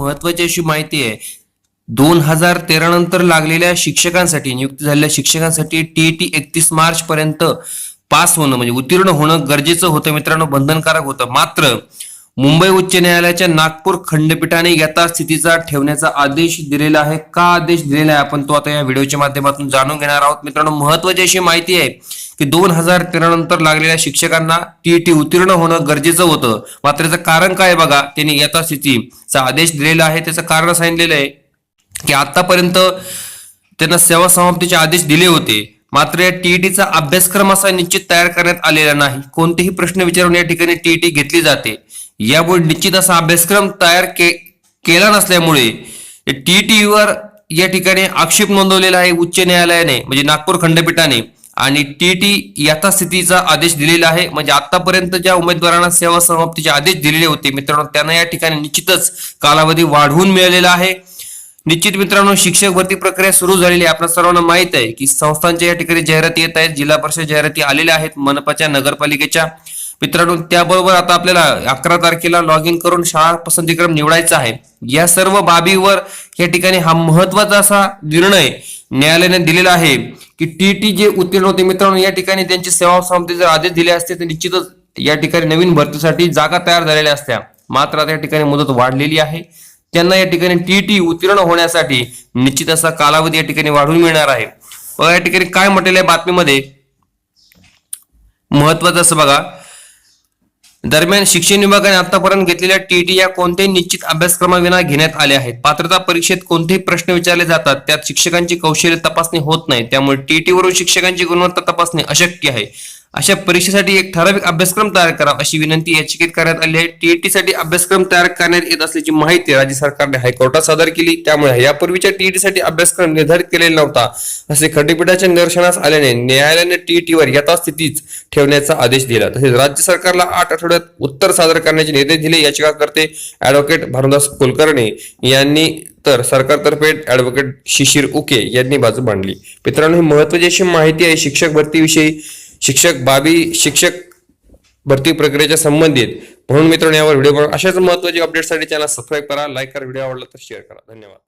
महत्वाची अशी माहिती आहे. 2013 नंतर लागलेल्या शिक्षकांसाठी, नियुक्ती झालेल्या शिक्षकांसाठी टीईटी 31 मार्च पर्यंत पास होणं म्हणजे उत्तीर्ण होणं गरजेचं होतं मित्रांनो, बंधनकारक होतं. मात्र मुंबई उच्च न्यायालयाच्या नागपूर खंडपीठाने यथास्थितीचा ठेवण्याचा आदेश दिलेला आहे. का आदेश दिलेला आहे आपण तो आता या व्हिडिओच्या माध्यमातून जाणून घेणार आहोत. मित्रांनो, महत्वाची अशी माहिती आहे की 2013 नंतर लागलेल्या शिक्षकांना टीईटी उत्तीर्ण होणं गरजेचं होतं. मात्र याचं कारण काय बघा, त्यांनी यथास्थितीचा आदेश दिलेला आहे. त्याचं कारण सांगितलेलं आहे की आतापर्यंत त्यांना सेवा समाप्तीचे आदेश दिले होते, मात्र या टीईटीचा अभ्यासक्रम असा निश्चित तयार करण्यात आलेला नाही. कोणतेही प्रश्न विचारून या ठिकाणी टीईटी घेतली जाते. यामुळे निश्चित असा अभ्यासक्रम तयार केला नसल्यामुळे टीईटीवर या ठिकाणी आक्षेप नोंदवलेला आहे उच्च न्यायालयाने म्हणजे नागपूर खंडपीठाने, आणि टीईटी यथास्थितीचा आदेश दिलेला आहे. म्हणजे आतापर्यंत ज्या उमेदवारांना सेवा समाप्तीचे आदेश दिलेले होते मित्रांनो, त्यांना या ठिकाणी निश्चितच कालावधी वाढवून मिळालेला आहे. निश्चित मित्रांनो, शिक्षक भरती प्रक्रिया सुरू झालेली आहे. आपल्या सर्वांना माहित आहे की संस्थांच्या या ठिकाणी जाहिराती येत आहेत, जिल्हा परिषद जाहिराती आलेल्या आहेत, मनपाच्या, नगरपालिकेच्या. मित्रांनो, त्याबरोबर आता आपल्याला 11 तारखेला लॉग इन करून शाळा पसंतीक्रम निवडायचा आहे. या सर्व बाबीवर या ठिकाणी हा महत्वाचा असा निर्णय न्यायालयाने दिलेला आहे की टीईटी जे उत्तीर्ण होते मित्रांनो, या ठिकाणी त्यांची सेवा समाप्ती जर आदेश दिले असते तर निश्चितच या ठिकाणी नवीन भरतीसाठी जागा तयार झालेल्या असत्या. मात्र आता या ठिकाणी मुदत वाढलेली आहे. त्यांना या ठिकाणी टीईटी उत्तीर्ण होण्यासाठी निश्चित असा कालावधी या ठिकाणी वाढवून मिळणार आहे. या ठिकाणी काय म्हटलेलं आहे बातमीमध्ये, महत्वाचं असं बघा, दरम्यान शिक्षण विभागाने आतापर्यंत घेतलेल्या टीईटी या कोणत्याही निश्चित अभ्यासक्रमाविना घेण्यात आले आहेत. पात्रता परीक्षेत कोणतेही प्रश्न विचारले जातात, त्यात शिक्षकांची कौशल्य तपासणी होत नाही. त्यामुळे टीईटी वरून शिक्षकांची गुणवत्ता तपासणी अशक्य आहे. अशा परीक्षेसाठी एक ठराविक अभ्यासक्रम तयार करा अशी विनंती याचिकेत करण्यात आली आहे. टीईटी साठी अभ्यासक्रम तयार करण्यात येत असल्याची माहिती राज्य सरकारने हायकोर्टात सादर केली. त्यामुळे यापूर्वीच्या टीईटी साठी अभ्यासक्रम निर्धारित केलेला नव्हता असे खंडपीठाच्या निदर्शनास आल्याने न्यायालयाने टीईटीवर यथास्थितीच ठेवण्याचा आदेश दिला. तसेच राज्य सरकारला 8 आठवड्यात उत्तर सादर करण्याचे निर्देश दिले. याचिकाकर्ते ॲडव्होकेट भानुदास कुलकर्णी यांनी तर सरकारतर्फे ॲडव्होकेट शिशिर उके यांनी बाजू मांडली. मित्रांनो, ही महत्त्वाची अशी माहिती आहे शिक्षक भरतीविषयी, शिक्षक भरती प्रक्रियेच्या संबंधित. म्हणून मित्रांनो, यावर व्हिडिओ बनवा. अशाच महत्त्वाची अपडेटसाठी चॅनल सबस्क्राईब करा, लाईक करा, व्हिडिओ आवडला तर शेअर करा. धन्यवाद.